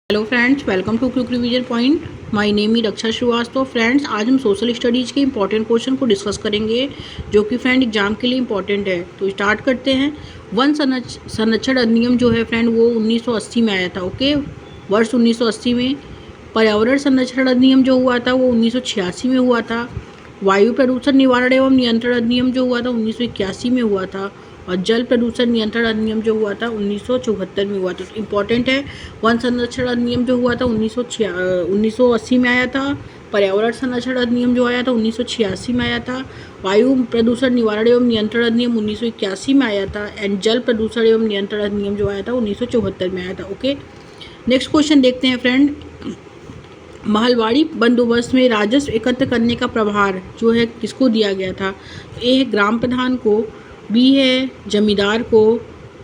Hello friends, welcome to quick revision point. My name is Raksha Srivastava. Friends, आज हम social studies के important question को discuss करेंगे जो कि फ्रेंड एग्जाम के लिए इंपॉर्टेंट है। तो स्टार्ट करते हैं। वन संरक्षण अधिनियम जो है फ्रेंड वो 1980 में आया था। ओके, वर्ष 1980 में। पर्यावरण संरक्षण अधिनियम जो हुआ था वो 1986 में हुआ था। वायु प्रदूषण निवारण एवं नियंत्रण अधिनियम जो हुआ था 1981 में हुआ था। और जल प्रदूषण नियंत्रण अधिनियम जो हुआ था 1974 में हुआ था। तो इम्पॉर्टेंट है, वन संरक्षण अधिनियम जो हुआ था 1980 में आया था। पर्यावरण संरक्षण अधिनियम जो आया था 1986 में आया था। वायु प्रदूषण निवारण एवं नियंत्रण अधिनियम 1981 में आया था। एंड जल प्रदूषण एवं नियंत्रण अधिनियम जो आया था 1974 में आया था। ओके, नेक्स्ट क्वेश्चन देखते हैं फ्रेंड। महलवाड़ी बंदोबस्त में राजस्व एकत्र करने का प्रभार जो है किसको दिया गया था? ए है ग्राम प्रधान को, बी है जमींदार को,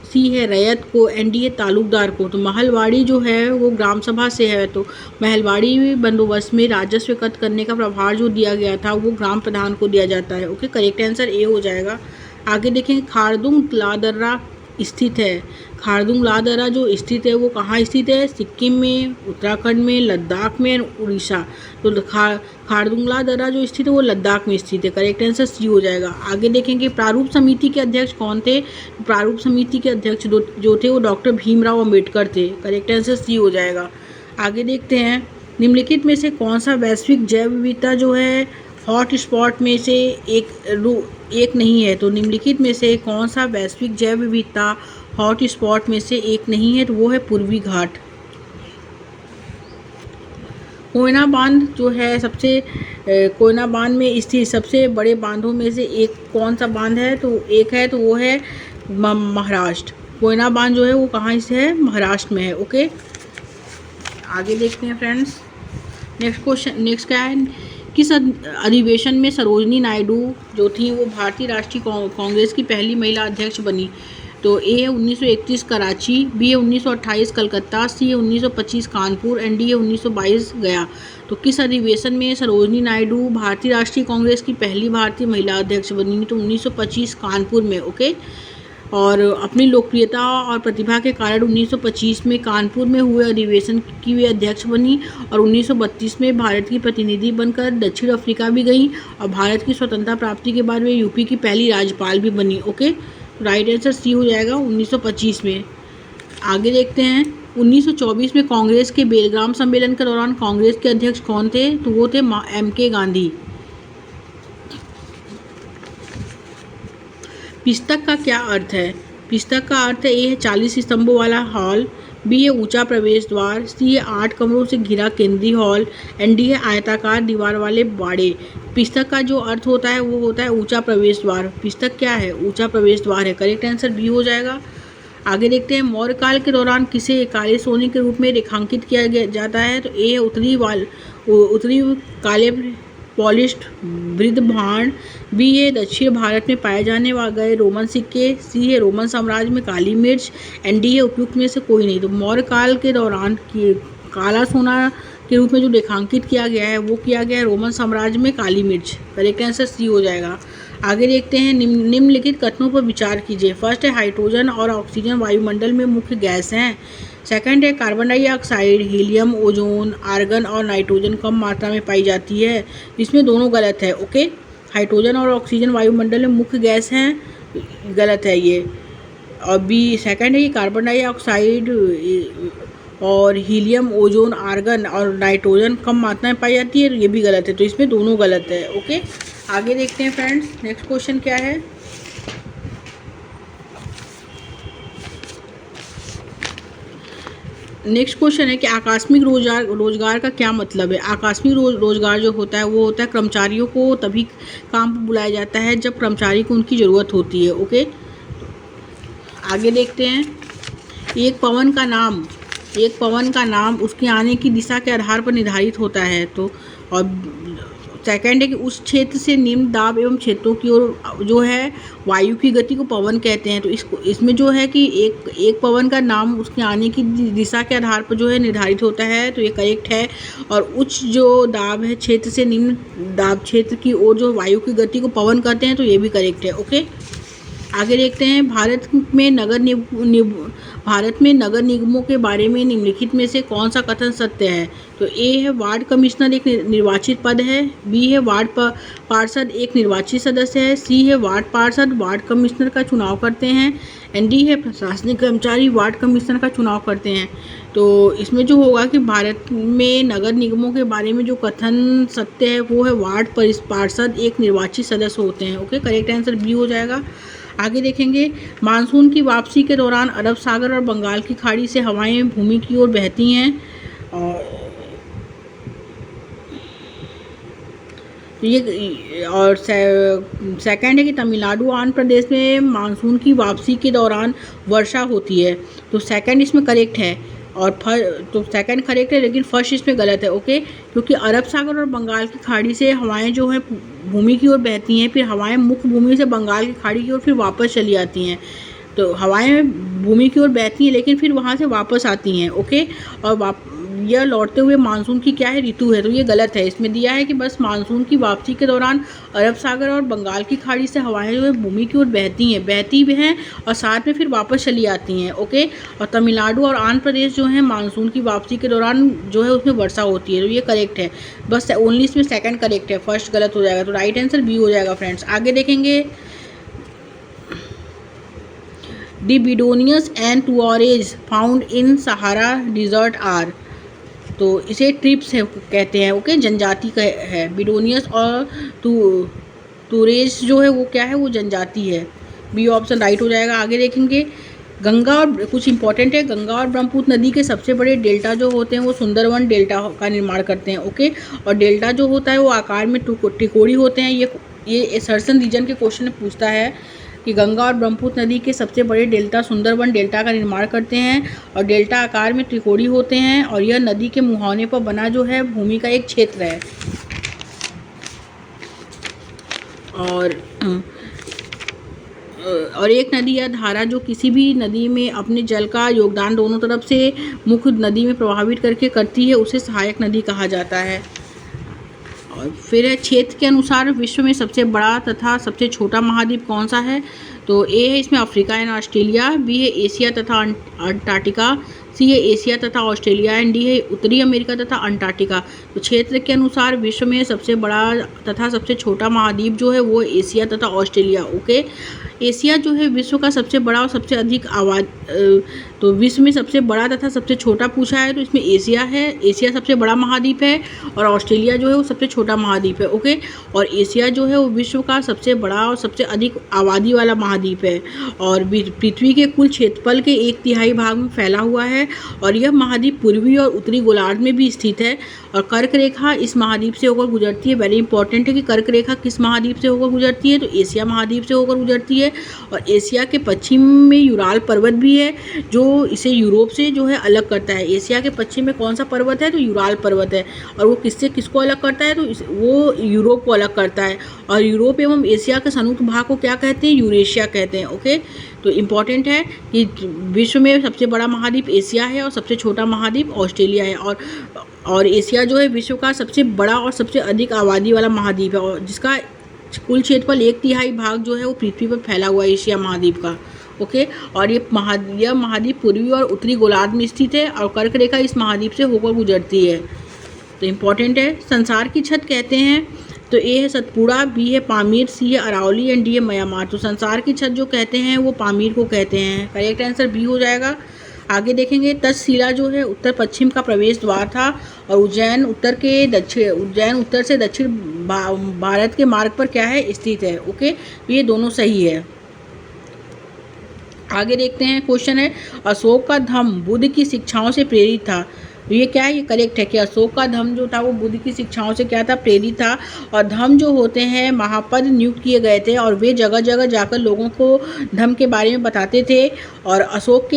सी है रैयत को, एंड डी है तालुकदार को। तो महलवाड़ी जो है वो ग्राम सभा से है, तो महलवाड़ी बंदोबस्त में राजस्व एकत्र करने का प्रभार जो दिया गया था वो ग्राम प्रधान को दिया जाता है। ओके, करेक्ट आंसर ए हो जाएगा। आगे देखेंगे, खारदुंग लादर्रा स्थित है। खारदुंग लादर्रा जो स्थित है वो कहाँ स्थित है? सिक्किम में, उत्तराखंड में, लद्दाख में, उड़ीसा। तो खारदुंग लादर्रा जो स्थित है वो लद्दाख में स्थित है। करेक्ट आंसर सी हो जाएगा। आगे देखेंगे, प्रारूप समिति के अध्यक्ष कौन थे? प्रारूप समिति के अध्यक्ष जो थे वो डॉक्टर भीमराव अम्बेडकर थे। करेक्ट आंसर सी हो जाएगा। आगे देखते हैं, निम्नलिखित में से कौन सा वैश्विक जैव विविधता जो है हॉट स्पॉट में से एक नहीं है? तो निम्नलिखित में से कौन सा वैश्विक जैव विविधता हॉट स्पॉट में से एक नहीं है? तो वो है पूर्वी घाट। कोयना बांध जो है कोयना बांध में स्थित सबसे बड़े बांधों में से एक कौन सा बांध है? तो एक है, तो वो है महाराष्ट्र। कोयना बांध जो है वो कहाँ से है? महाराष्ट्र में है। ओके, आगे देखते हैं फ्रेंड्स। नेक्स्ट क्या है? किस अधिवेशन में सरोजनी नायडू जो थी वो भारतीय राष्ट्रीय कांग्रेस की पहली महिला अध्यक्ष बनी? तो ए है 1931 कराची, बी है 1928 कलकत्ता, सी है 1925 कानपुर, एंड डी है 1922 गया। तो किस अधिवेशन में सरोजनी नायडू भारतीय राष्ट्रीय कांग्रेस की पहली भारतीय महिला अध्यक्ष बनी? तो 1925 कानपुर में। ओके, और अपनी लोकप्रियता और प्रतिभा के कारण 1925 में कानपुर में हुए अधिवेशन की वे अध्यक्ष बनी। और 1932 में भारत की प्रतिनिधि बनकर दक्षिण अफ्रीका भी गई। और भारत की स्वतंत्रता प्राप्ति के बाद वे यूपी की पहली राज्यपाल भी बनी। ओके, राइट आंसर सी हो जाएगा 1925 में। आगे देखते हैं, 1924 में कांग्रेस के बेलग्राम सम्मेलन के दौरान कांग्रेस के अध्यक्ष कौन थे? तो वो थे MK गांधी। पिस्तक का क्या अर्थ है? पिस्तक का अर्थ है, ए है 40 स्तंभों वाला हॉल, बी है ऊंचा प्रवेश द्वार, सी है 8 कमरों से घिरा केंद्रीय हॉल, एंड डी है आयताकार दीवार वाले बाड़े। पिस्तक का जो अर्थ होता है वो होता है ऊंचा प्रवेश द्वार। पिस्तक क्या है? ऊंचा प्रवेश द्वार है। करेक्ट आंसर बी हो जाएगा। आगे देखते हैं, मौर्य काल के दौरान किसे काले सोने के रूप में रेखांकित किया जाता है? तो ए है उत्तरी काले पॉलिश्ड वृद्ध भांड, बी है दक्षिण भारत में पाए जाने गए रोमन सिक्के, सी है रोमन साम्राज्य में काली मिर्च, एंड डी है उपयुक्त में से कोई नहीं। तो मौर्य काल के दौरान काला सोना के रूप में जो रेखांकित किया गया है वो किया गया है रोमन साम्राज्य में काली मिर्च। करेक्ट आंसर सी हो जाएगा। आगे देखते हैं, निम्नलिखित कथनों पर विचार कीजिए। फर्स्ट है, हाइड्रोजन और ऑक्सीजन वायुमंडल में मुख्य गैस हैं। सेकंड है, carbon dioxide, helium, ozone, argon और नाइट्रोजन कम मात्रा में पाई जाती है। इसमें दोनों गलत है। ओके, हाइड्रोजन और ऑक्सीजन वायुमंडल में मुख्य गैस हैं, गलत है ये। और बी सेकंड है कि कार्बन डाइऑक्साइड और हीलियम, ओजोन, आर्गन और नाइट्रोजन कम मात्रा में पाई जाती है, ये भी गलत है। तो इसमें दोनों गलत है। ओके, आगे देखते हैं फ्रेंड्स, नेक्स्ट क्वेश्चन क्या है? नेक्स्ट क्वेश्चन है कि आकस्मिक रोजगार का क्या मतलब है? आकस्मिक रोजगार जो होता है वो होता है कर्मचारियों को तभी काम पर बुलाया जाता है जब कर्मचारी को उनकी ज़रूरत होती है। ओके, आगे देखते हैं, एक पवन का नाम उसके आने की दिशा के आधार पर निर्धारित होता है। तो और सेकंड है कि उस क्षेत्र से निम्न दाब एवं क्षेत्रों की ओर जो है वायु की गति को पवन कहते हैं। तो इसमें जो है कि एक पवन का नाम उसके आने की दिशा के आधार पर जो है निर्धारित होता है, तो ये करेक्ट है। और उच्च जो दाब है क्षेत्र से निम्न दाब क्षेत्र की ओर जो वायु की गति को पवन कहते हैं, तो ये भी करेक्ट है। ओके, आगे देखते हैं, भारत में नगर निगमों के बारे में निम्नलिखित में से कौन सा कथन सत्य है। तो ए है वार्ड कमिश्नर एक निर्वाचित पद है, बी है वार्ड पार्षद एक निर्वाचित सदस्य है, सी है वार्ड पार्षद वार्ड कमिश्नर का चुनाव करते हैं, एंड डी है प्रशासनिक कर्मचारी वार्ड कमिश्नर का चुनाव करते हैं। तो इसमें जो होगा कि भारत में नगर निगमों के बारे में जो कथन सत्य है वो है वार्ड पार्षद एक निर्वाचित सदस्य होते हैं। ओके, करेक्ट आंसर बी हो जाएगा। आगे देखेंगे, मानसून की वापसी के दौरान अरब सागर और बंगाल की खाड़ी से हवाएं भूमि की ओर बहती हैं। और सेकंड है कि तमिलनाडु आंध्र प्रदेश में मानसून की वापसी के दौरान वर्षा होती है। तो सेकंड इसमें करेक्ट है, और तो सेकंड करेक्ट है लेकिन फर्स्ट इसमें गलत है। ओके, क्योंकि अरब सागर और बंगाल की खाड़ी से हवाएं जो है भूमि की ओर बहती हैं, फिर हवाएं मुख्य भूमि से बंगाल की खाड़ी की ओर फिर वापस चली आती हैं। तो हवाएं भूमि की ओर बहती हैं लेकिन फिर वहाँ से वापस आती हैं। ओके, और यह लौटते हुए मानसून की क्या है, ऋतु है। तो ये गलत है, इसमें दिया है कि बस मानसून की वापसी के दौरान अरब सागर और बंगाल की खाड़ी से हवाएं जो है भूमि की ओर बहती भी हैं और साथ में फिर वापस चली आती हैं। ओके, और तमिलनाडु और आंध्र प्रदेश जो है मानसून की वापसी के दौरान जो है उसमें वर्षा होती है। तो ये करेक्ट है, बस ओनली इसमें सेकंड करेक्ट है, फर्स्ट गलत हो जाएगा। तो राइट आंसर बी हो जाएगा फ्रेंड्स। आगे देखेंगे, the Bedouins and Tuaregs found in Sahara desert are. तो इसे ट्रिप्स है कहते हैं। ओके, जनजाति का है। बिडोनियस और टूरेज जो है वो क्या है, वो जनजाति है। बी ऑप्शन राइट हो जाएगा। आगे देखेंगे, गंगा और कुछ इंपॉर्टेंट है, गंगा और ब्रह्मपुत्र नदी के सबसे बड़े डेल्टा जो होते हैं वो सुंदरवन डेल्टा का निर्माण करते हैं। ओके, और डेल्टा जो होता है वो आकार में त्रिकोणी होते हैं। ये सर्सन रीजन के क्वेश्चन में पूछता है कि गंगा और ब्रह्मपुत्र नदी के सबसे बड़े डेल्टा सुंदरवन डेल्टा का निर्माण करते हैं और डेल्टा आकार में त्रिकोणी होते हैं, और यह नदी के मुहाने पर बना जो है भूमि का एक क्षेत्र है। और एक नदी या धारा जो किसी भी नदी में अपने जल का योगदान दोनों तरफ से मुख्य नदी में प्रभावित करके करती है उसे सहायक नदी कहा जाता है। और फिर है, क्षेत्र के अनुसार विश्व में सबसे बड़ा तथा सबसे छोटा महाद्वीप कौन सा है। तो ए है इसमें अफ्रीका एंड ऑस्ट्रेलिया, बी है एशिया तथा अंटार्कटिका, सी है एशिया तथा ऑस्ट्रेलिया, एंड डी है उत्तरी अमेरिका तथा अंटार्कटिका। तो क्षेत्र के अनुसार विश्व में सबसे बड़ा तथा सबसे छोटा महाद्वीप जो है वो एशिया तथा ऑस्ट्रेलिया। ओके, एशिया जो है विश्व का सबसे बड़ा और सबसे अधिक तो विश्व में सबसे बड़ा तथा सबसे छोटा पूछा है तो इसमें एशिया है। एशिया सबसे बड़ा महाद्वीप है और ऑस्ट्रेलिया जो है वो सबसे छोटा महाद्वीप है। ओके, और एशिया जो है वो विश्व का सबसे बड़ा और सबसे अधिक आबादी वाला महाद्वीप है और पृथ्वी के कुल क्षेत्रफल के 1/3 भाग में फैला हुआ है, और यह महाद्वीप पूर्वी और उत्तरी गोलार्ध में भी स्थित है। और कर्क रेखा इस महाद्वीप से होकर गुजरती है। वेरी इंपॉर्टेंट है कि कर्क रेखा किस महाद्वीप से होकर गुजरती है, तो एशिया महाद्वीप से होकर गुजरती है। और एशिया के पश्चिम में यूराल पर्वत भी है जो इसे यूरोप से जो है अलग करता है। एशिया के पश्चिम में कौन सा पर्वत है, तो यूराल पर्वत है, और वो किसको अलग करता है, तो वो यूरोप को अलग करता है। और यूरोप एवं एशिया के संयुक्त भाग को क्या कहते हैं, यूरेशिया कहते हैं। ओके, तो इम्पॉर्टेंट है कि विश्व में सबसे बड़ा महाद्वीप एशिया है और सबसे छोटा महाद्वीप ऑस्ट्रेलिया है। और एशिया जो है विश्व का सबसे बड़ा और सबसे अधिक आबादी वाला महाद्वीप है, और जिसका कुल क्षेत्रफल 1/3 भाग जो है वो पृथ्वी पर फैला हुआ है एशिया महाद्वीप का। ओके, और ये महाद्वीप पूर्वी और उत्तरी गोलार्ध में स्थित है और कर्क रेखा इस महाद्वीप से होकर गुजरती है। तो इम्पॉर्टेंट है। संसार की छत कहते हैं तो ए है सतपुड़ा, बी है पामीर, सी है अरावली, एंड डी है म्यांमार। तो संसार की छत जो कहते हैं वो पामीर को कहते हैं। करेक्ट आंसर बी हो जाएगा। आगे देखेंगे, तक्षशिला जो है उत्तर पश्चिम का प्रवेश द्वार था और उज्जैन उत्तर से दक्षिण भारत के मार्ग पर क्या है, स्थित है। ओके, तो ये दोनों सही है। आगे देखते हैं, क्वेश्चन है, अशोक का धम्म बुद्ध की शिक्षाओं से प्रेरित था। तो ये क्या है, ये करेक्ट है कि अशोक का धम्म जो था वो बुद्ध की शिक्षाओं से क्या था, प्रेरित था। और धम्म जो होते हैं महापद नियुक्त किए गए थे और वे जगह जगह जाकर लोगों को धम्म के बारे में बताते थे। और अशोक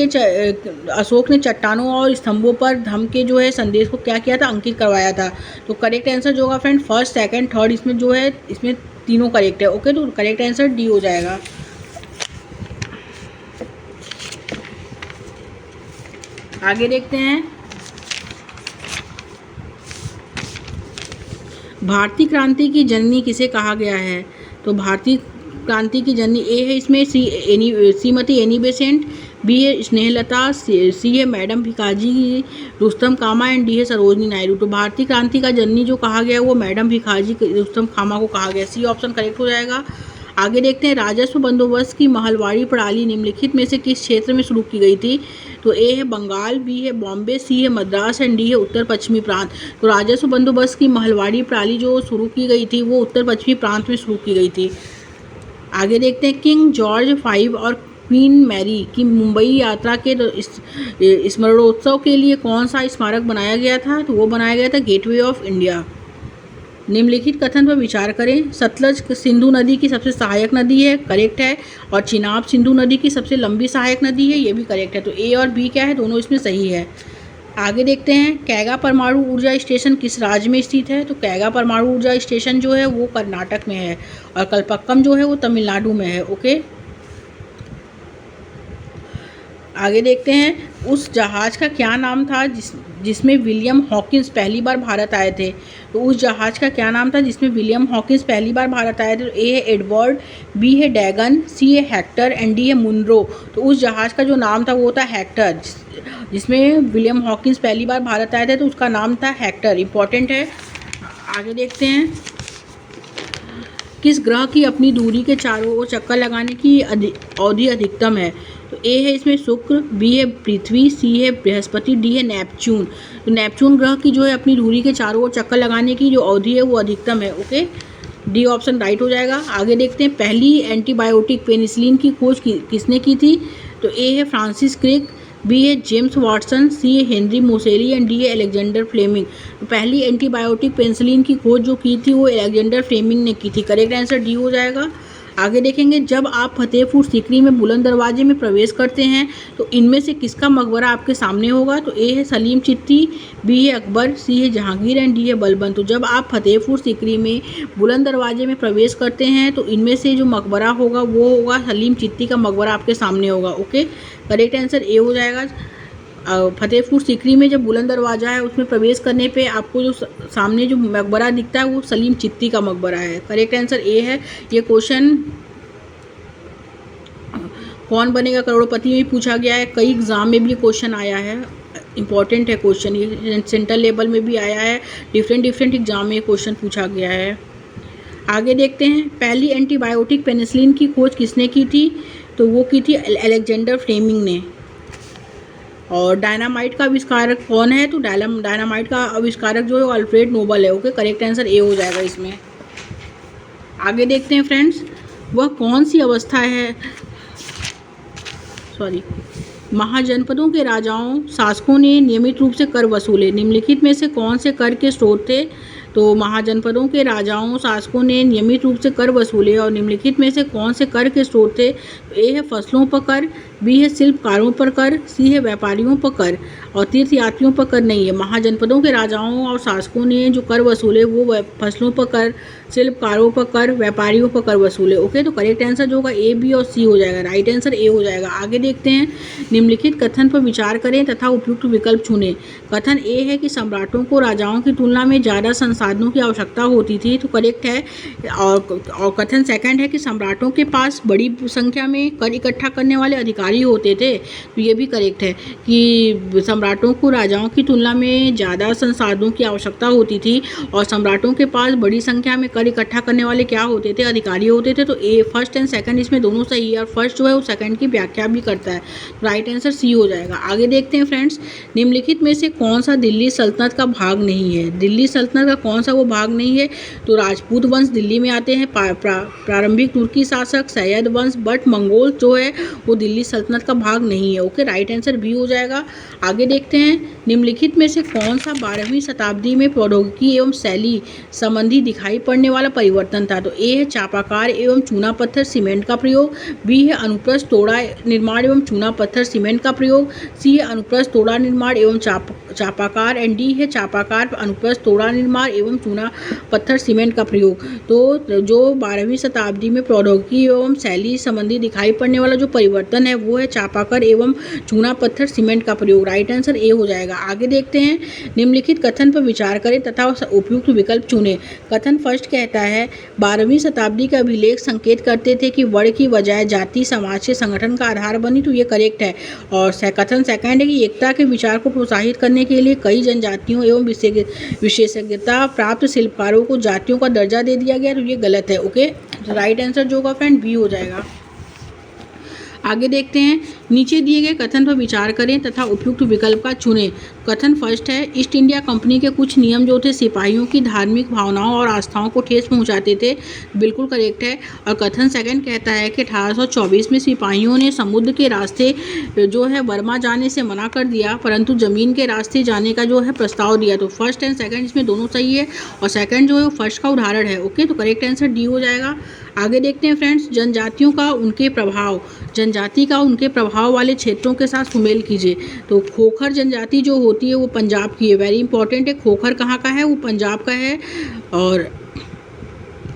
ने चट्टानों और स्तंभों पर धम्म के जो है संदेश को क्या किया था, अंकित करवाया था। तो करेक्ट आंसर जो होगा फ्रेंड फर्स्ट, सेकेंड, थर्ड इसमें जो है इसमें तीनों करेक्ट है। ओके, तो करेक्ट आंसर डी हो जाएगा। आगे देखते हैं, भारतीय क्रांति की जननी किसे कहा गया है। तो भारतीय क्रांति की जननी? ए है इसमें श्रीमती एनी बेसेंट, बी है स्नेहलता, सी है madam Bhikaiji Rustom Cama and D है सरोजनी नायडू। तो भारतीय क्रांति का जननी जो कहा गया वो मैडम भिखाजी रुस्तम कामा को कहा गया। सी ऑप्शन करेक्ट हो जाएगा। आगे देखते हैं, राजस्व बंदोबस्त की महलवाड़ी प्रणाली निम्नलिखित में से किस क्षेत्र में शुरू की गई थी? तो ए है बंगाल, बी है बॉम्बे, सी है मद्रास एंड डी है उत्तर पश्चिमी प्रांत। तो राजस्व बंदोबस्त की महलवाड़ी प्रणाली जो शुरू की गई थी वो उत्तर पश्चिमी प्रांत में शुरू की गई थी। आगे देखते हैं, किंग जॉर्ज V और क्वीन मैरी की मुंबई यात्रा के स्मरणोत्सव के लिए कौन सा स्मारक बनाया गया था? तो वो बनाया गया था गेटवे ऑफ इंडिया। निम्नलिखित कथन पर विचार करें। सतलज सिंधु नदी की सबसे सहायक नदी है, करेक्ट है। और चिनाब सिंधु नदी की सबसे लंबी सहायक नदी है, ये भी करेक्ट है। तो ए और बी क्या है, दोनों इसमें सही है। आगे देखते हैं, कैगा परमाणु ऊर्जा स्टेशन किस राज्य में स्थित है? तो कैगा परमाणु ऊर्जा स्टेशन जो है वो कर्नाटक में है और कलपक्कम जो है वो तमिलनाडु में है। ओके, आगे देखते हैं, उस जहाज़ का क्या नाम था जिसमें विलियम हॉकिंस पहली बार भारत आए थे? तो उस जहाज़ का क्या नाम था जिसमें विलियम हॉकिंस पहली बार भारत आए थे? तो ए है एडवर्ड, बी है डैगन, सी है हेक्टर एंड डी है मुनरो। तो उस जहाज़ का जो नाम था वो था हेक्टर, जिसमें विलियम हॉकिंस पहली बार भारत आए थे तो उसका नाम था हेक्टर। इंपॉर्टेंट है। आगे देखते हैं, किस ग्रह की अपनी दूरी के चारों ओर चक्कर लगाने की अवधि अधिकतम है? तो ए है इसमें शुक्र, बी है पृथ्वी, सी है बृहस्पति, डी है नेपच्यून। तो नेपच्यून ग्रह की जो है अपनी दूरी के चारों ओर चक्कर लगाने की जो अवधि है वो अधिकतम है। ओके, डी ऑप्शन राइट हो जाएगा। आगे देखते हैं, पहली एंटीबायोटिक पेनिसिलिन की खोज किसने की थी? तो ए है फ्रांसिस क्रिक, बी है जेम्स वाटसन, सी है हेनरी मोसेली एंड डी है अलेक्जेंडर फ्लेमिंग। तो पहली एंटीबायोटिक पेनिसिलिन की खोज जो की थी वो अलेक्जेंडर फ्लेमिंग ने की थी। करेक्ट आंसर डी हो जाएगा। आगे देखेंगे, जब आप फतेहपुर सीकरी में बुलंद दरवाजे में प्रवेश करते हैं तो इनमें से किसका मकबरा आपके सामने होगा? तो ए है सलीम चिश्ती, बी है अकबर, सी है जहांगीर एंड डी है बलबन। तो जब आप फतेहपुर सीकरी में बुलंद दरवाजे में प्रवेश करते हैं तो इनमें से जो मकबरा होगा वो होगा सलीम चिश्ती का मकबरा आपके सामने होगा। ओके, करेक्ट आंसर ए हो जाएगा। फतेहपुर सीकरी में जब बुलंद दरवाज़ा है उसमें प्रवेश करने पे आपको जो सामने जो मकबरा दिखता है वो सलीम चिश्ती का मकबरा है। करेक्ट आंसर ए है। ये क्वेश्चन कौन बनेगा करोड़पति में भी पूछा गया है, कई एग्ज़ाम में भी ये क्वेश्चन आया है। इंपॉर्टेंट है क्वेश्चन, ये सेंट्रल लेवल में भी आया है, डिफरेंट एग्जाम में ये क्वेश्चन पूछा गया है। आगे देखते हैं, पहली एंटीबायोटिक पेनिसिलिन की खोज किसने की थी? तो वो की थी अलेक्जेंडर फ्लेमिंग ने। और डायनामाइट का आविष्कारक कौन है? तो डायनामाइट का आविष्कारक जो है अल्फ्रेड नोबल है। ओके, करेक्ट आंसर ए हो जाएगा इसमें। आगे देखते हैं फ्रेंड्स, वह कौन सी अवस्था है महाजनपदों के राजाओं शासकों ने नियमित रूप से कर वसूले? निम्नलिखित में से कौन से कर के स्रोत थे? तो महाजनपदों के राजाओं शासकों ने नियमित रूप से कर वसूले और निम्नलिखित में से कौन से कर के स्रोत थे? तो ए है फसलों पर कर, बी है शिल्पकारों पर कर, सी है व्यापारियों पर कर और तीर्थयात्रियों पर कर नहीं है। महाजनपदों के राजाओं और शासकों ने जो कर वसूले वो फसलों पर कर, शिल्पकारों पर कर, व्यापारियों पर कर वसूले। ओके, तो करेक्ट आंसर जो होगा ए, बी और सी हो जाएगा। राइट आंसर ए हो जाएगा। आगे देखते हैं, निम्नलिखित कथन पर विचार करें तथा उपयुक्त विकल्प चुनें। कथन ए है कि सम्राटों को राजाओं की तुलना में ज़्यादा संसाधनों की आवश्यकता होती थी, तो करेक्ट है। और कथन सेकंड है कि सम्राटों के पास बड़ी संख्या में कर इकट्ठा करने वाले अधिकारी होते थे, तो ये भी करेक्ट है कि सम्राटों को राजाओं की तुलना में ज़्यादा संसाधनों की आवश्यकता होती थी और सम्राटों के पास बड़ी संख्या में कर इकट्ठा करने वाले क्या होते थे? अधिकारी होते थे। तो ए फर्स्ट एंड सेकंड इसमें दोनों सही है और फर्स्ट जो है वो सेकंड की व्याख्या भी करता है। राइट आंसर सी हो जाएगा। आगे देखते हैं फ्रेंड्स, निम्नलिखित में से कौन सा दिल्ली सल्तनत का भाग नहीं है? दिल्ली सल्तनत का कौन सा वो भाग नहीं है? तो राजपूत वंश दिल्ली में आते हैं, प्रारंभिक तुर्की शासक, सैयद वंश, बट मंगोल जो है वो दिल्ली सल्तनत का भाग नहीं है। ओके, राइट आंसर बी हो जाएगा। आगे देखते हैं, निम्नलिखित में से कौन सा 12वीं शताब्दी में प्रौद्योगिकी एवं शैली संबंधी दिखाई पड़ने वाला परिवर्तन था? तो ए है चापाकार एवं चूना पत्थर सीमेंट का प्रयोग, बी है अनुप्रस्थ तोड़ा निर्माण एवं चूना पत्थर सीमेंट का प्रयोग, सी है अनुप्रस्थ तोड़ा निर्माण एवं चापाकार एंड डी है चापाकार अनुप्रस्थ तोड़ा निर्माण एवं चूना पत्थर सीमेंट का प्रयोग। तो जो 12वीं शताब्दी में प्रौद्योगिकी एवं शैली संबंधी दिखाई पड़ने वाला जो परिवर्तन है वो है चापाकल एवं चूना पत्थर सीमेंट का प्रयोग। राइट आंसर ए हो जाएगा। आगे देखते हैं, निम्नलिखित कथन पर विचार करें तथा उपयुक्त विकल्प चुनें। कथन फर्स्ट कहता है 12वीं शताब्दी के अभिलेख संकेत करते थे कि वर्ण की बजाय जाति समाज के संगठन का आधार बनी, तो ये करेक्ट है। और कथन सेकंड है कि एकता के विचार को प्रोत्साहित करने के लिए कई जनजातियों एवं विशेषज्ञता प्राप्त शिल्पकारों को जातियों का दर्जा दे दिया गया, तो ये गलत है। ओके, राइट आंसर जो होगा फ्रेंड बी हो जाएगा। आगे देखते हैं, नीचे दिए गए कथन पर विचार करें तथा उपयुक्त विकल्प का चुनें। कथन फर्स्ट है, ईस्ट इंडिया कंपनी के कुछ नियम जो थे सिपाहियों की धार्मिक भावनाओं और आस्थाओं को ठेस पहुंचाते थे, बिल्कुल करेक्ट है। और कथन सेकंड कहता है कि 1824 में सिपाहियों ने समुद्र के रास्ते जो है बर्मा जाने से मना कर दिया, परंतु जमीन के रास्ते जाने का जो है प्रस्ताव दिया। तो फर्स्ट एंड सेकंड इसमें दोनों सही है, और सेकंड जो है फर्स्ट का उदाहरण है। ओके, तो करेक्ट आंसर डी हो जाएगा। आगे देखते हैं फ्रेंड्स, जनजातियों का उनके प्रभाव, जनजाति का उनके प्रभाव वाले क्षेत्रों के साथ सुमेल कीजिए। तो खोखर जनजाति जो होती है वो पंजाब की है, वेरी इंपॉर्टेंट है। खोखर कहाँ का है? वो पंजाब का है। और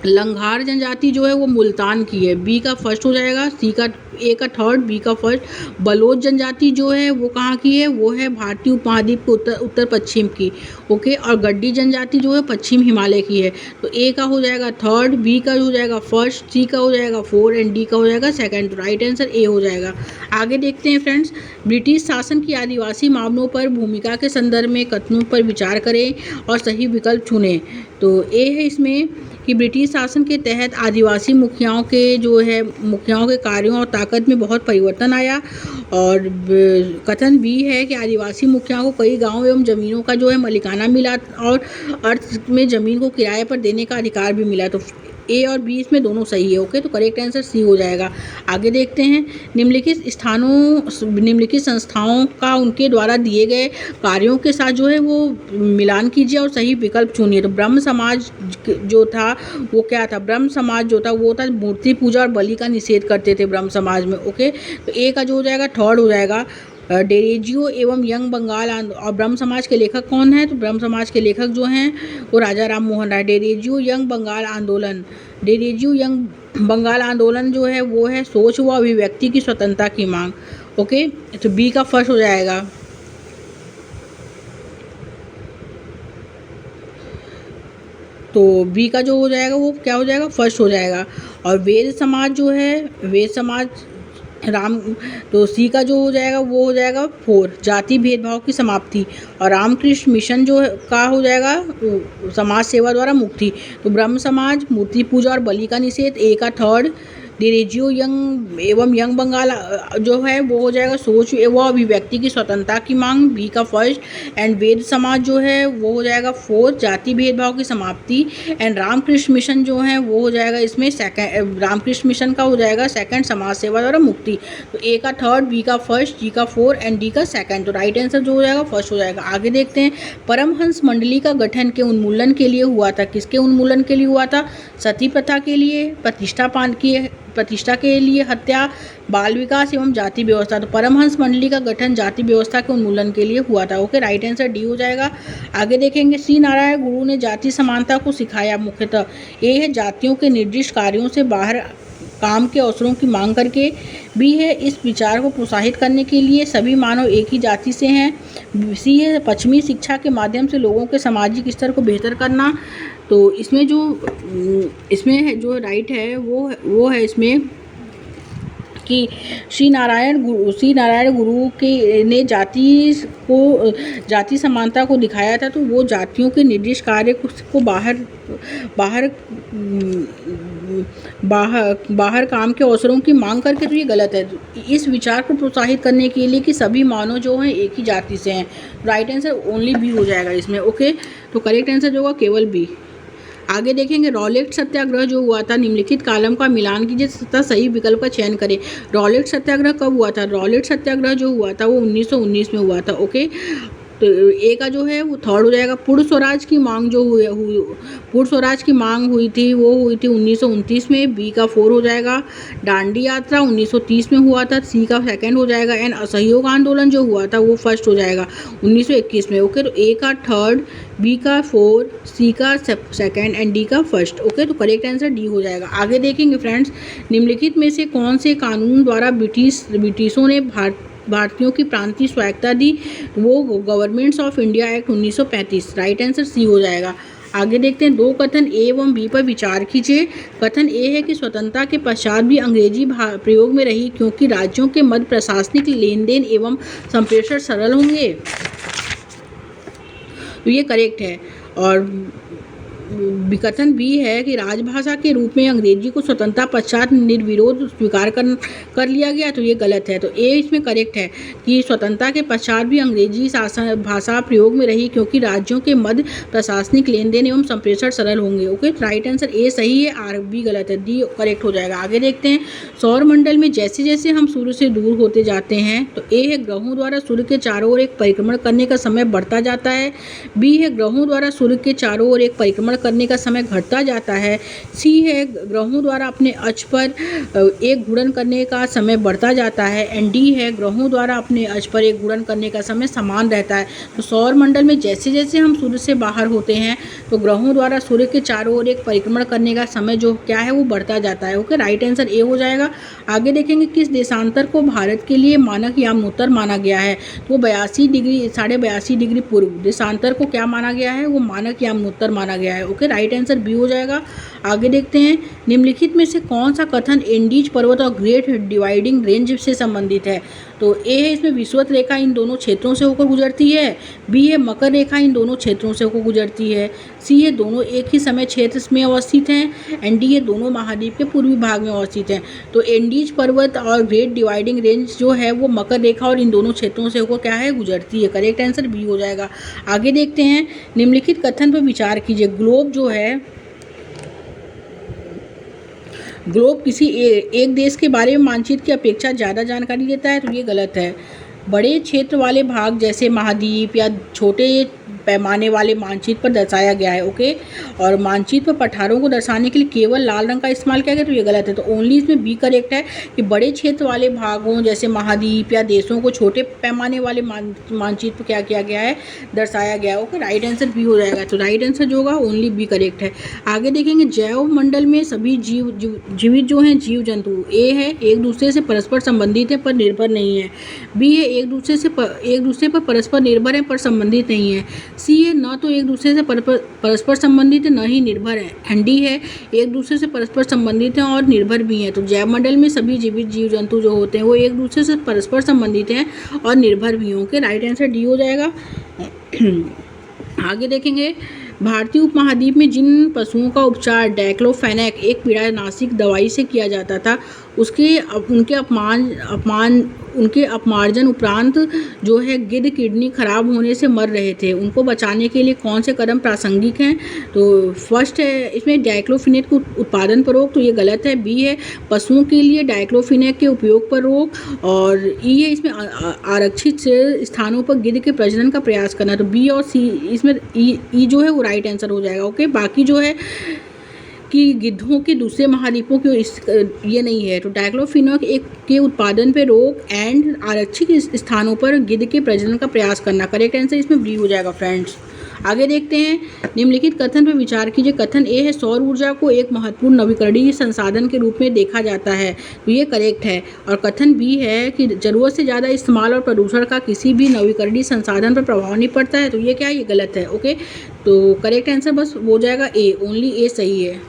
लंघार जनजाति जो है वो मुल्तान की है, बी का फर्स्ट हो जाएगा। सी का ए का थर्ड, बी का फर्स्ट। बलोच जनजाति जो है वो कहाँ की है? वो है भारतीय उपमहाद्वीप के उत्तर पश्चिम की। ओके, और गड्डी जनजाति जो है पश्चिम हिमालय की है। तो ए का हो जाएगा थर्ड, बी का हो जाएगा फर्स्ट, सी का हो जाएगा फोर एंड डी का हो जाएगा सेकंड। तो राइट आंसर ए हो जाएगा। आगे देखते हैं फ्रेंड्स, ब्रिटिश शासन की आदिवासी मामलों पर भूमिका के संदर्भ में कथनों पर विचार करें और सही विकल्प चुनें। तो ए है इसमें कि ब्रिटिश शासन के तहत आदिवासी मुखियाओं के कार्यों और ताकत में बहुत परिवर्तन आया। और कथन बी है कि आदिवासी मुखियाओं को कई गांवों एवं ज़मीनों का जो है मालिकाना मिला और अर्थ में ज़मीन को किराए पर देने का अधिकार भी मिला। तो ए और बी इसमें दोनों सही है। ओके, तो करेक्ट आंसर सी हो जाएगा। आगे देखते हैं, निम्नलिखित संस्थाओं का उनके द्वारा दिए गए कार्यों के साथ जो है वो मिलान कीजिए और सही विकल्प चुनिए। तो ब्रह्म समाज जो था वो क्या था? ब्रह्म समाज जो था वो था मूर्ति पूजा और बलि का निषेध करते थे ब्रह्म समाज में। ओके, तो ए का जो हो जाएगा थर्ड हो जाएगा। डेरेजियो एवं यंग बंगाल और ब्रह्म समाज के लेखक कौन है? तो ब्रह्म समाज के लेखक जो हैं वो राजा राम मोहन राय। डेरेजियो यंग बंगाल आंदोलन जो है वो है सोच व अभिव्यक्ति की स्वतंत्रता की मांग। ओके, तो बी का फर्स्ट हो जाएगा। तो बी का जो हो जाएगा वो क्या हो जाएगा? फर्स्ट हो जाएगा। और वेद समाज राम, तो सी का जो हो जाएगा वो हो जाएगा फोर, जाति भेदभाव की समाप्ति। और रामकृष्ण मिशन जो का हो जाएगा समाज सेवा द्वारा मुक्ति। तो ब्रह्म समाज, मूर्ति पूजा और बलि का निषेध, ए का थर्ड। डेरेजियो यंग बंगाल जो है वो हो जाएगा सोच एवं अभिव्यक्ति की स्वतंत्रता की मांग, बी का फर्स्ट। एंड वेद समाज जो है वो हो जाएगा फोर्थ, जाति भेदभाव की समाप्ति। एंड रामकृष्ण मिशन जो है वो हो जाएगा इसमें सेकंड, रामकृष्ण मिशन का हो जाएगा सेकंड, समाज सेवा द्वारा मुक्ति। तो ए का थर्ड, बी का फर्स्ट, जी का फोर एंड डी का सेकंड। तो राइट आंसर जो हो जाएगा फर्स्ट हो जाएगा। आगे देखते हैं, परमहंस मंडली का गठन के उन्मूलन के लिए हुआ था। किसके उन्मूलन के लिए हुआ था? सती प्रथा के लिए, प्रतिष्ठा के लिए, हत्या, बाल विकास एवं जाति व्यवस्था। तो परमहंस मंडली का गठन जाति व्यवस्था के उन्मूलन के लिए हुआ था। ओके, राइट आंसर डी हो जाएगा। आगे देखेंगे, श्री नारायण गुरु ने जाति समानता को सिखाया। मुख्यतः ए है जातियों के निर्दिष्ट कार्यों से बाहर काम के अवसरों की मांग करके। बी है इस विचार को प्रोत्साहित करने के लिए सभी मानव एक ही जाति से हैं। सी है पश्चिमी शिक्षा के माध्यम से लोगों के सामाजिक स्तर को बेहतर करना। तो इसमें जो राइट है वो है इसमें कि श्री नारायण गुरु के ने जाति समानता को दिखाया था। तो वो जातियों के निर्दिष्ट कार्य को बाहर काम के अवसरों की मांग करके, तो ये गलत है। इस विचार को प्रोत्साहित करने के लिए कि सभी मानव जो हैं एक ही जाति से हैं। राइट आंसर ओनली बी हो जाएगा इसमें। ओके, तो करेक्ट आंसर जो होगा केवल बी। आगे देखेंगे, रॉलेट सत्याग्रह जो हुआ था, निम्नलिखित कॉलम का मिलान कीजिए तथा सही विकल्प का चयन करें। रॉलेट सत्याग्रह कब हुआ था? रॉलेट सत्याग्रह जो हुआ था वो 1919 में हुआ था। ओके, तो ए का जो है वो थर्ड हो जाएगा। पूर्ण स्वराज की मांग जो पूर्ण स्वराज की मांग हुई थी वो हुई थी 1929 में, बी का 4 हो जाएगा। दांडी यात्रा 1930 में हुआ था, सी का सेकंड हो जाएगा। एंड असहयोग आंदोलन जो हुआ था वो फर्स्ट हो जाएगा 1921 में। ओके, तो ए का थर्ड, बी का 4, सी का सेकंड एंड डी का फर्स्ट। ओके, तो करेक्ट आंसर डी हो जाएगा। आगे देखेंगे फ्रेंड्स, निम्नलिखित में से कौन से कानून द्वारा ब्रिटिशों ने भारतीयों की प्रांतीय स्वायत्तता दी? वो governments of India act 1935। Right answer C हो जाएगा। आगे देखते हैं, दो कथन ए एवं बी पर विचार कीजिए। कथन ए है कि स्वतंत्रता के पश्चात भी अंग्रेजी प्रयोग में रही क्योंकि राज्यों के मध्य प्रशासनिक लेन देन एवं संप्रेषण सरल होंगे, तो ये करेक्ट है। और कथन बी है कि राजभाषा के रूप में अंग्रेजी को स्वतंत्रता पश्चात निर्विरोध स्वीकार कर लिया गया, तो ये गलत है। तो ए इसमें करेक्ट है कि स्वतंत्रता के पश्चात भी अंग्रेजी भाषा प्रयोग में रही क्योंकि राज्यों के मध्य प्रशासनिक लेन देन एवं संप्रेषण सरल होंगे। ओके, राइट आंसर ए सही है, आर बी गलत है, डी करेक्ट हो जाएगा। आगे देखते हैं, सौर मंडल में जैसे जैसे हम सूर्य से दूर होते जाते हैं, तो ए है ग्रहों द्वारा सूर्य के चारों ओर एक परिक्रमण करने का समय बढ़ता जाता है। बी है ग्रहों द्वारा सूर्य के चारों ओर एक परिक्रमण करने का समय घटता जाता है। सी है ग्रहों द्वारा अपने अक्ष पर एक घूर्णन करने का समय बढ़ता जाता है। एंड डी है ग्रहों द्वारा अपने अक्ष पर एक घूर्णन करने का समय समान रहता है। तो सौर मंडल में जैसे जैसे हम सूर्य से बाहर होते हैं तो ग्रहों द्वारा सूर्य के चारों ओर एक परिक्रमण करने का समय जो क्या है वो बढ़ता जाता है। ओके, राइट आंसर ए हो जाएगा। आगे देखेंगे, किस देशांतर को भारत के लिए मानक यामोत्तर माना गया है? तो 82.5 डिग्री पूर्व देशांतर को क्या माना गया है? वो मानक यामोत्तर माना गया है। ओके, राइट आंसर बी हो जाएगा। आगे देखते हैं, निम्नलिखित में से कौन सा कथन एंडीज पर्वत और ग्रेट डिवाइडिंग रेंज से संबंधित है? तो ए है इसमें विषुवत रेखा इन दोनों क्षेत्रों से होकर गुजरती है। बी है मकर रेखा इन दोनों क्षेत्रों से होकर गुजरती है। सी है दोनों एक ही समय क्षेत्र में अवस्थित हैं। एंड डी है दोनों महाद्वीप के पूर्वी भाग में अवस्थित हैं। तो एंडीज पर्वत और ग्रेट डिवाइडिंग रेंज जो है वो मकर रेखा और इन दोनों क्षेत्रों से होकर क्या है गुजरती है। करेक्ट आंसर बी हो जाएगा। आगे देखते हैं, निम्नलिखित कथन पर विचार कीजिए। ग्लोब जो है, ग्लोब किसी एक देश के बारे में मानचित्र की अपेक्षा ज़्यादा जानकारी देता है, तो ये गलत है। बड़े क्षेत्र वाले भाग जैसे महाद्वीप या छोटे पैमाने वाले मानचित्र पर दर्शाया गया है। ओके, और मानचित्र पर पठारों को दर्शाने के लिए केवल लाल रंग का इस्तेमाल किया गया, तो ये गलत है। तो ओनली इसमें बी करेक्ट है कि बड़े क्षेत्र वाले भागों जैसे महाद्वीप या देशों को छोटे पैमाने वाले मानचित्र पर क्या किया गया है, दर्शाया गया है। ओके, राइट आंसर बी हो जाएगा। तो राइट आंसर जो होगा ओनली बी करेक्ट है। आगे देखेंगे, जैव मंडल में सभी जीवित जो हैं जीव जंतु, ए है एक दूसरे से परस्पर संबंधित है पर निर्भर नहीं है। बी है एक दूसरे पर परस्पर निर्भर है पर संबंधित नहीं है। सी है न तो एक दूसरे से परस्पर संबंधित है न ही निर्भर है। एंड डी है एक दूसरे से परस्पर संबंधित हैं और निर्भर भी हैं। तो जैव मंडल में सभी जीवित जीव जंतु जो होते हैं वो एक दूसरे से परस्पर संबंधित हैं और निर्भर भी होंगे। राइट आंसर डी हो जाएगा। आगे देखेंगे, भारतीय उपमहाद्वीप में जिन पशुओं का उपचार डाइक्लोफेनेक एक पीड़ानाशक दवाई से किया जाता था उनके अपमार्जन उपरांत जो है गिद्ध किडनी खराब होने से मर रहे थे। उनको बचाने के लिए कौन से कदम प्रासंगिक हैं? तो फर्स्ट है इसमें डाइक्लोफेनेक के उत्पादन पर रोक, तो ये गलत है। बी है पशुओं के लिए डाइक्लोफेनेक के उपयोग पर रोक। और ई है इसमें आरक्षित स्थानों पर गिद्ध के प्रजनन का प्रयास करना। तो बी और सी इसमें ई जो है वो राइट आंसर हो जाएगा। ओके, बाकी जो है कि गिद्धों के दूसरे महाद्वीपों के ये नहीं है। तो डाइक्लोफेनेक एक के उत्पादन पे रोक एंड आरक्षित स्थानों पर गिद्ध के प्रजनन का प्रयास करना। करेक्ट आंसर इसमें बी हो जाएगा फ्रेंड्स। आगे देखते हैं, निम्नलिखित कथन पर विचार कीजिए। कथन ए है सौर ऊर्जा को एक महत्वपूर्ण नवीकरणीय संसाधन के रूप में देखा जाता है, तो ये करेक्ट है। और कथन बी है कि ज़रूरत से ज़्यादा इस्तेमाल और प्रदूषण का किसी भी नवीकरणीय संसाधन पर प्रभाव नहीं पड़ता है, तो ये क्या है, ये गलत है। ओके, तो करेक्ट आंसर बस हो जाएगा ए, ओनली ए सही है।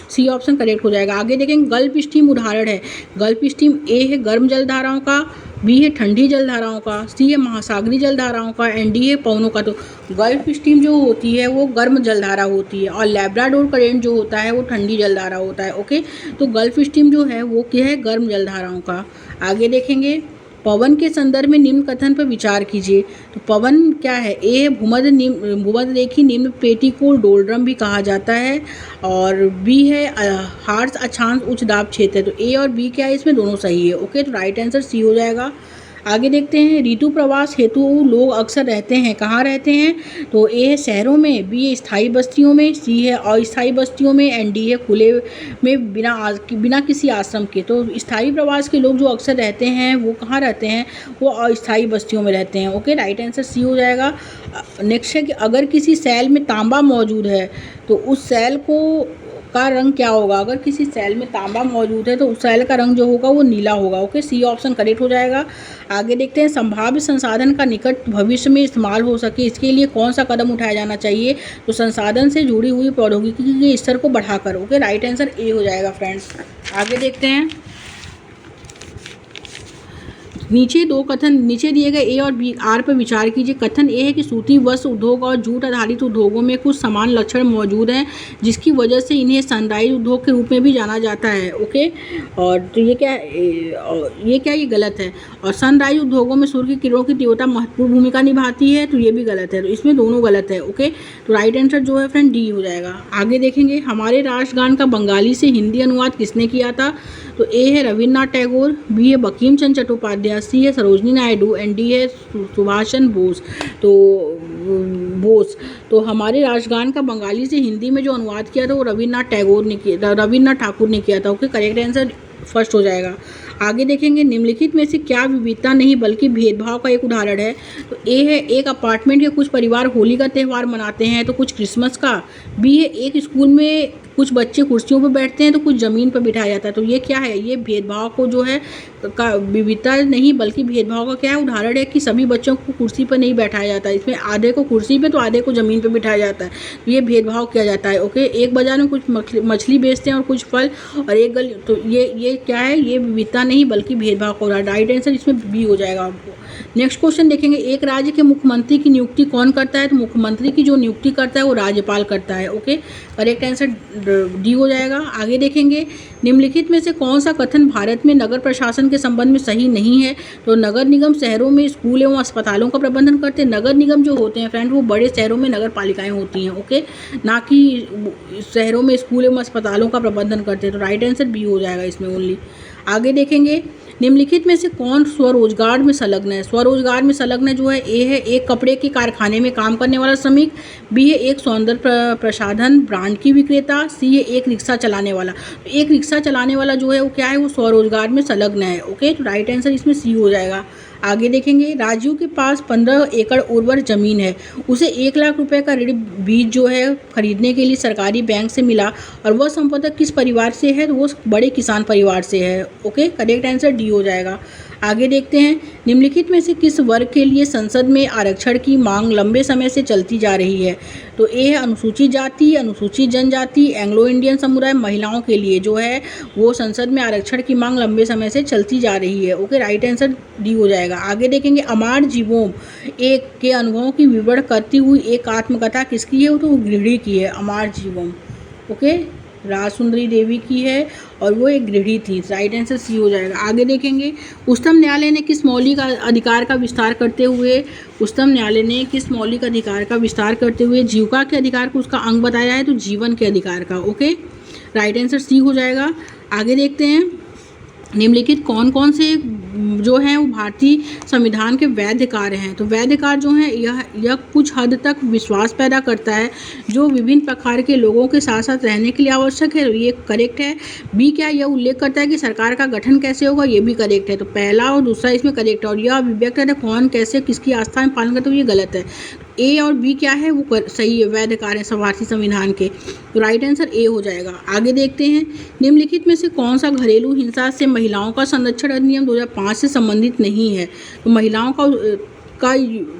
सी ऑप्शन करेक्ट हो जाएगा। आगे देखेंगे, गल्फ स्ट्रीम उदाहरण है। गल्फ स्ट्रीम ए है गर्म जलधाराओं का, बी है ठंडी जलधाराओं का, सी है महासागरीय जलधाराओं का, एंड डी है पवनों का। तो गल्फ स्ट्रीम जो होती है वो गर्म जलधारा होती है और लैब्राडोर करेंट जो होता है वो ठंडी जलधारा होता है। ओके, तो गल्फ स्ट्रीम जो है वो क्या है, गर्म जलधाराओं का। आगे देखेंगे, पवन के संदर्भ में निम्न कथन पर विचार कीजिए। तो पवन क्या है, ए भूमध्य रेखी निम्न पेटीकोल डोलड्रम भी कहा जाता है, और बी है हार्स अक्षांश उच्च दाब क्षेत्र है। तो ए और बी क्या है, इसमें दोनों सही है। ओके, तो राइट आंसर सी हो जाएगा। आगे देखते हैं, ऋतु प्रवास हेतु लोग अक्सर रहते हैं, कहाँ रहते हैं? तो ए है शहरों में, बी है स्थायी बस्तियों में, सी है अस्थायी बस्तियों में, एंड डी है खुले में बिना किसी आश्रम के। तो स्थायी प्रवास के लोग जो अक्सर रहते हैं वो कहाँ रहते हैं? वो अस्थायी बस्तियों में रहते हैं। ओके, राइट आंसर सी हो जाएगा। नेक्स्ट है कि अगर किसी सेल में तांबा मौजूद है तो उस सेल का रंग क्या होगा? अगर किसी सेल में तांबा मौजूद है तो उस सेल का रंग जो होगा वो नीला होगा। ओके, सी ऑप्शन करेक्ट हो जाएगा। आगे देखते हैं, संभाव्य संसाधन का निकट भविष्य में इस्तेमाल हो सके इसके लिए कौन सा कदम उठाया जाना चाहिए? तो संसाधन से जुड़ी हुई प्रौद्योगिकी के स्तर को बढ़ाकर। ओके, राइट आंसर ए हो जाएगा फ्रेंड्स। आगे देखते हैं, नीचे दिए गए ए और बी आर पर विचार कीजिए। कथन ए है कि सूती वस्त्र उद्योग और जूट आधारित उद्योगों में कुछ समान लक्षण मौजूद हैं जिसकी वजह से इन्हें सनराइज उद्योग के रूप में भी जाना जाता है। ओके, और तो ये गलत है। और सनराइज उद्योगों में सूर्य की किरणों की तीव्रता महत्वपूर्ण भूमिका निभाती है, तो ये भी गलत है। तो इसमें दोनों गलत है। ओके, तो राइट आंसर जो है फ्रेंड डी हो जाएगा। आगे देखेंगे, हमारे राष्ट्रगान का बंगाली से हिंदी अनुवाद किसने किया था? तो ए है रविन्द्रनाथ टैगोर, बी है बंकिम चंद्र चट्टोपाध्याय, सी है सरोजनी नायडू, एंड डी है सुभाष चंद्र बोस। तो हमारे राष्ट्रगान का बंगाली से हिंदी में जो अनुवाद किया था वो रविन्द्रनाथ ठाकुर ने किया था। ओके, करेक्ट आंसर फर्स्ट हो जाएगा। आगे देखेंगे, निम्नलिखित में से क्या विविधता नहीं बल्कि भेदभाव का एक उदाहरण है? तो ए है एक अपार्टमेंट के कुछ परिवार होली का त्यौहार मनाते हैं तो कुछ क्रिसमस का। बी है एक स्कूल में कुछ बच्चे कुर्सियों पर बैठते हैं तो कुछ ज़मीन पर बिठाया जाता है। तो ये क्या है? ये भेदभाव को जो है का विविधता नहीं बल्कि भेदभाव का क्या है उदाहरण है कि सभी बच्चों को कुर्सी पर नहीं बैठाया जाता है। इसमें आधे को कुर्सी पे तो आधे को ज़मीन पे बिठाया जाता है। तो ये भेदभाव किया जाता है। ओके, एक बाजार में कुछ मछली बेचते हैं और कुछ फल और एक गली, तो ये क्या है? ये विविधता नहीं बल्कि भेदभाव का उदाहरण। राइट आंसर इसमें बी हो जाएगा आपको। नेक्स्ट क्वेश्चन देखेंगे, एक राज्य के मुख्यमंत्री की नियुक्ति कौन करता है? तो मुख्यमंत्री की जो नियुक्ति करता है वो राज्यपाल करता है। ओके, करेक्ट आंसर डी हो जाएगा। आगे देखेंगे, निम्नलिखित में से कौन सा कथन भारत में नगर प्रशासन के संबंध में सही नहीं है? तो नगर निगम शहरों में स्कूल एवं अस्पतालों का प्रबंधन करते हैं। नगर निगम जो होते हैं फ्रेंड वो बड़े शहरों में नगर पालिकाएं होती हैं। ओके, ना कि शहरों में स्कूल एवं अस्पतालों का प्रबंधन करते हैं। तो राइट आंसर बी हो जाएगा इसमें ओनली। आगे देखेंगे, निम्नलिखित में से कौन स्वरोजगार में संलग्न है? स्वरोजगार में संलग्न जो है, ए है एक कपड़े के कारखाने में काम करने वाला श्रमिक, बी है एक सौंदर्य प्रसाधन ब्रांड की विक्रेता, सी है एक रिक्शा चलाने वाला। तो एक रिक्शा चलाने वाला जो है वो क्या है? वो स्वरोजगार में संलग्न है। ओके, तो राइट आंसर इसमें सी हो जाएगा। आगे देखेंगे, राजू के पास 15 एकड़ उर्वर जमीन है, उसे 1 लाख रुपए का ऋण बीज जो है खरीदने के लिए सरकारी बैंक से मिला और वह संपत्ति किस परिवार से है? तो वो बड़े किसान परिवार से है। ओके, करेक्ट आंसर डी हो जाएगा। आगे देखते हैं, निम्नलिखित में से किस वर्ग के लिए संसद में आरक्षण की मांग लंबे समय से चलती जा रही है? तो ए है अनुसूचित जाति, अनुसूचित जनजाति, एंग्लो इंडियन समुदाय, महिलाओं के लिए जो है वो संसद में आरक्षण की मांग लंबे समय से चलती जा रही है। ओके, राइट आंसर डी हो जाएगा। आगे देखेंगे, अमार जीवोम एक के अनुभवों की विवरण करती हुई एक आत्मकथा किसकी है? तो गृहिणी की है, अमार जीवोम। ओके, राजसुंदरी देवी की है और वो एक गृहिणी थी। राइट आंसर सी हो जाएगा। आगे देखेंगे, उच्चतम न्यायालय ने किस मौलिक अधिकार का विस्तार करते हुए जीविका के अधिकार को उसका अंग बताया है? तो जीवन के अधिकार का। ओके, राइट आंसर सी हो जाएगा। आगे देखते हैं, निम्नलिखित कौन कौन से जो हैं वो भारतीय संविधान के वैध कार्य हैं? तो वैध कार्य जो हैं यह कुछ हद तक विश्वास पैदा करता है जो विभिन्न प्रकार के लोगों के साथ साथ रहने के लिए आवश्यक है। ये करेक्ट है। बी क्या यह उल्लेख करता है कि सरकार का गठन कैसे होगा? ये भी करेक्ट है। तो पहला और दूसरा इसमें करेक्ट है। और यह अभिव्यक्त है कौन कैसे किसकी आस्था में पालन करता है? तो ये गलत है। ए और बी क्या है? वो सही है, वैध कार्य है भारतीय संविधान के। तो राइट आंसर ए हो जाएगा। आगे देखते हैं, निम्नलिखित में से कौन सा घरेलू हिंसा से महिलाओं का संरक्षण अधिनियम 2005 से संबंधित नहीं है? तो महिलाओं का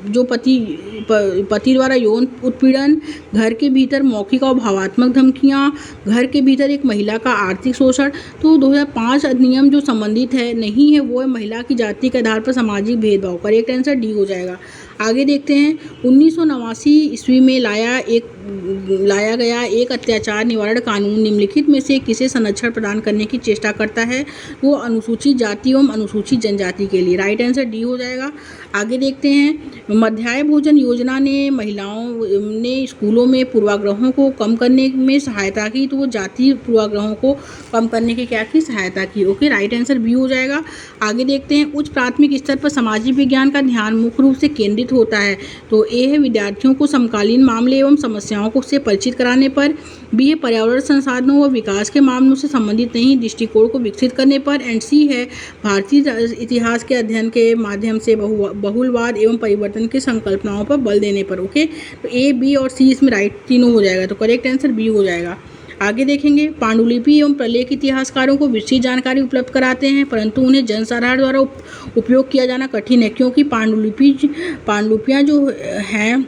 जो पति द्वारा यौन उत्पीड़न, घर के भीतर मौखिक और भावात्मक धमकियां, घर के भीतर एक महिला का आर्थिक शोषण, तो 2005 अधिनियम जो संबंधित है नहीं है वो है महिला की जाति के आधार पर सामाजिक भेदभाव। करेक्ट आंसर डी हो जाएगा। आगे देखते हैं, 1989 ईस्वी में लाया गया एक अत्याचार निवारण कानून निम्नलिखित में से किसे संरक्षण प्रदान करने की चेष्टा करता है? वो अनुसूचित जाति एवं अनुसूचित जनजाति के लिए। राइट आंसर डी हो जाएगा। आगे देखते हैं, मध्याह्न भोजन योजना ने महिलाओं ने स्कूलों में पूर्वाग्रहों को कम करने में सहायता की, तो वो जातीय पूर्वाग्रहों को कम करने की क्या की, सहायता की। ओके, राइट आंसर बी हो जाएगा। आगे देखते हैं, उच्च प्राथमिक स्तर पर सामाजिक विज्ञान का ध्यान मुख्य रूप से केंद्रित होता है, तो ए है विद्यार्थियों को समकालीन मामले एवं समस्याओं को से परिचित कराने पर, बी है पर्यावरण संसाधनों व विकास के मामलों से संबंधित नई दृष्टिकोण को विकसित करने पर, एंड सी है भारतीय इतिहास के अध्ययन के माध्यम से बहुलवाद एवं परिवर्तन की संकल्पनाओं पर बल देने पर। ओके, तो ए, बी और सी इसमें राइट तीनों हो जाएगा, तो करेक्ट आंसर बी हो जाएगा। आगे देखेंगे, पांडुलिपि एवं प्रलेख इतिहासकारों को विस्तृत जानकारी उपलब्ध कराते हैं, परंतु उन्हें जनसाधारण द्वारा उपयोग किया जाना कठिन है, क्योंकि पांडुलिपियाँ जो हैं,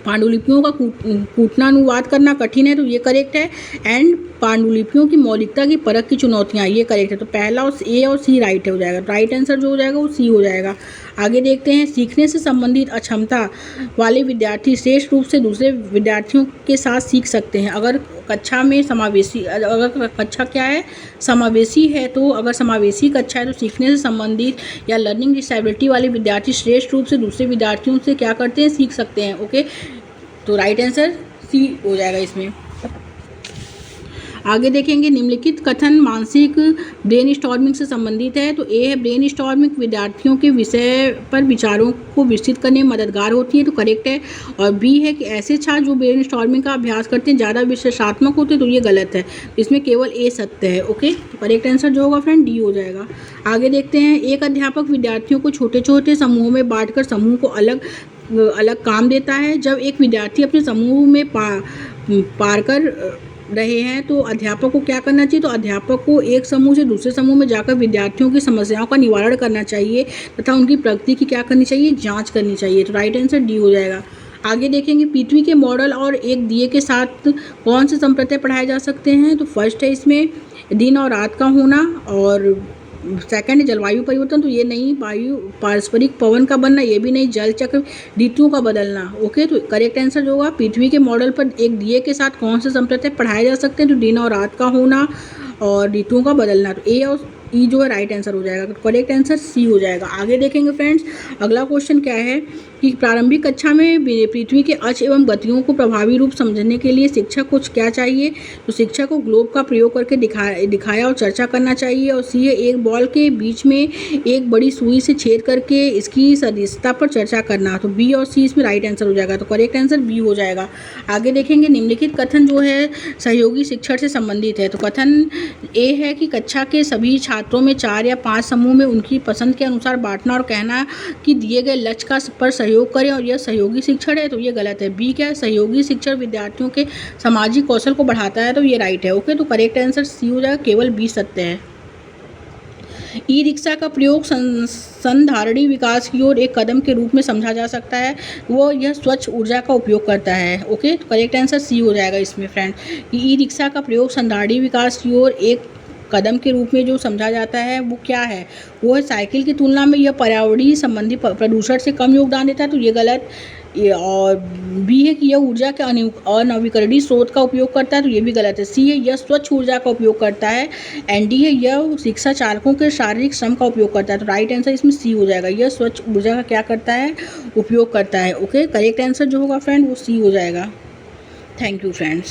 पांडुलिपियों का कूटनानुवाद करना कठिन है, तो ये करेक्ट है। एंड पांडुलिपियों की मौलिकता की परख की चुनौतियाँ, ये करेक्ट है, तो पहला और ए और सी राइट हो जाएगा। राइट आंसर जो हो जाएगा वो सी हो जाएगा। आगे देखते हैं, सीखने से संबंधित अक्षमता वाले विद्यार्थी श्रेष्ठ रूप से दूसरे विद्यार्थियों के साथ सीख सकते हैं अगर कक्षा में समावेशी, अगर कक्षा क्या है, समावेशी है, तो अगर समावेशी कक्षा है तो सीखने से संबंधित या लर्निंग डिसेबिलिटी वाले विद्यार्थी श्रेष्ठ रूप से दूसरे विद्यार्थियों से क्या करते हैं, सीख सकते हैं। ओके, तो राइट आंसर सी हो जाएगा इसमें। आगे देखेंगे, निम्नलिखित कथन मानसिक ब्रेन स्टॉर्मिंग से संबंधित है, तो ए है ब्रेन स्टॉर्मिंग विद्यार्थियों के विषय पर विचारों को विस्तृत करने में मददगार होती है, तो करेक्ट है। और बी है कि ऐसे छात्र जो ब्रेन स्टॉर्मिंग का अभ्यास करते हैं ज़्यादा विश्लेषणात्मक होते हैं, तो ये गलत है, इसमें केवल ए सत्य है। ओके, तो करेक्ट आंसर जो होगा फ्रेंड डी हो जाएगा। आगे देखते हैं, एक अध्यापक विद्यार्थियों को छोटे छोटे समूहों में बांटकर समूह को अलग अलग काम देता है। जब एक विद्यार्थी अपने समूह में पार कर रहे हैं तो अध्यापक को क्या करना चाहिए, तो अध्यापक को एक समूह से दूसरे समूह में जाकर विद्यार्थियों की समस्याओं का निवारण करना चाहिए तथा उनकी प्रगति की क्या करनी चाहिए, जांच करनी चाहिए, तो राइट आंसर डी हो जाएगा। आगे देखेंगे, पृथ्वी के मॉडल और एक दिए के साथ कौन से संप्रत्यय पढ़ाए जा सकते हैं, तो फर्स्ट है इसमें दिन और रात का होना, और सेकंड है जलवायु परिवर्तन, तो ये नहीं, वायु पारस्परिक पवन का बनना, ये भी नहीं, जल चक्र ऋतुओं का बदलना। ओके, तो करेक्ट आंसर जो होगा, पृथ्वी के मॉडल पर एक दिए के साथ कौन से संप्रत्यय पढ़ाए जा सकते हैं, तो दिन और रात का होना और ऋतुओं का बदलना, तो ए और ई जो है राइट आंसर हो जाएगा, तो करेक्ट आंसर सी हो जाएगा। आगे देखेंगे फ्रेंड्स, अगला क्वेश्चन क्या है कि प्रारंभिक कक्षा में पृथ्वी के अक्ष एवं गतियों को प्रभावी रूप समझने के लिए शिक्षक को क्या चाहिए, तो शिक्षक को ग्लोब का प्रयोग करके दिखाया और चर्चा करना चाहिए। और सी है एक बॉल के बीच में एक बड़ी सुई से छेद करके इसकी सदस्यता पर चर्चा करना, तो बी और सी इसमें राइट आंसर हो जाएगा, तो करेक्ट आंसर बी हो जाएगा। आगे देखेंगे, निम्नलिखित कथन जो है सहयोगी शिक्षण से संबंधित है, तो कथन ए है कि कक्षा के सभी छात्रों में 4 या 5 समूह में उनकी पसंद के अनुसार बांटना और कहना कि दिए गए लक्ष्य का पर सहयोग करें, और यह सहयोगी शिक्षण है, तो ये गलत है। बी क्या है, सहयोगी शिक्षण विद्यार्थियों के सामाजिक कौशल को बढ़ाता है, तो ये राइट है। ओके, तो करेक्ट आंसर सी हो जाएगा, केवल बी सत्य है। ई रिक्शा का प्रयोग संधारणी विकास की ओर एक कदम के रूप में समझा जा सकता है, वो यह स्वच्छ ऊर्जा का उपयोग करता है। ओके, तो करेक्ट आंसर सी हो जाएगा इसमें फ्रेंड, कि ई रिक्शा का प्रयोग संधारणी विकास की ओर एक कदम के रूप में जो समझा जाता है वो क्या है, वो है साइकिल की तुलना में यह पर्यावरणीय संबंधी प्रदूषण से कम योगदान देता है, तो ये गलत। और बी है कि यह ऊर्जा के अनवीकरणीय स्रोत का उपयोग करता है, तो ये भी गलत है। सी है यह स्वच्छ ऊर्जा का उपयोग करता है, एंड डी है यह शिक्षा चालकों के शारीरिक श्रम का उपयोग करता है, तो राइट आंसर इसमें सी हो जाएगा, यह स्वच्छ ऊर्जा का क्या करता है, उपयोग करता है। ओके, करेक्ट आंसर जो होगा फ्रेंड वो सी हो जाएगा। Thank you friends.